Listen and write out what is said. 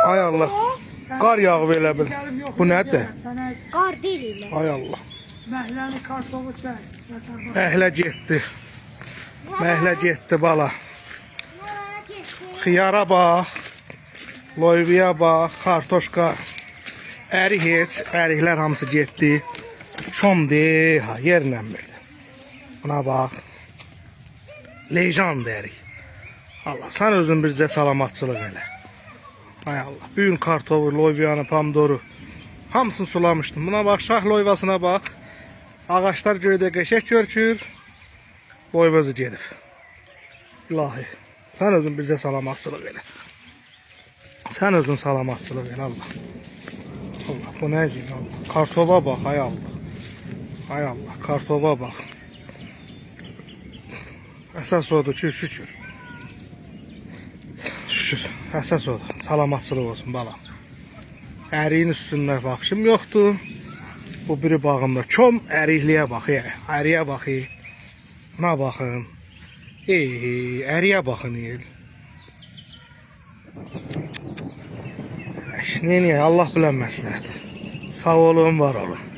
Ay Allah. Qar yağıb elə bil. Bu nədir? Qar deyil. Ay Allah. Məhləli kartofu çək. Məhlə getdi. Məhlə getdi bala. Xiyara bax. Loyviya bax. Kartoşka. Ərik heç. Əriklər hamısı getdi. Çomdi. Ha, yerlə verdi. Buna bax. Leyjandı ərik. Allah, sən özün bircə salamatçılıq elə. Ay Allah. Büyün kartofu, loyviyanı, pomdoru. Hamısını sulamışdım. Buna bax, şah loyvasına bax. Ağaçlar göydə qəşək görkür. Loyvazı gedib. İlahi. Sən özün bircə salamatçılıq elə. Sən özün salamatçılıq elə Allah. Allah, bu nə deyil Allah. Kartofa bax, ay Allah. Ay Allah, kartofa bax. Əsas odur ki, şükür. Şükür, əsas odur. Salamatçılıq olsun bala. Əriyin üstündə baxışım yoxdur. Bu biri bağımda. Çom ərikliyə baxı. Əriyə baxı. Buna baxın. Əriyə baxın. Neyini, Allah bilən məsləhət. Sağ olun, var olun.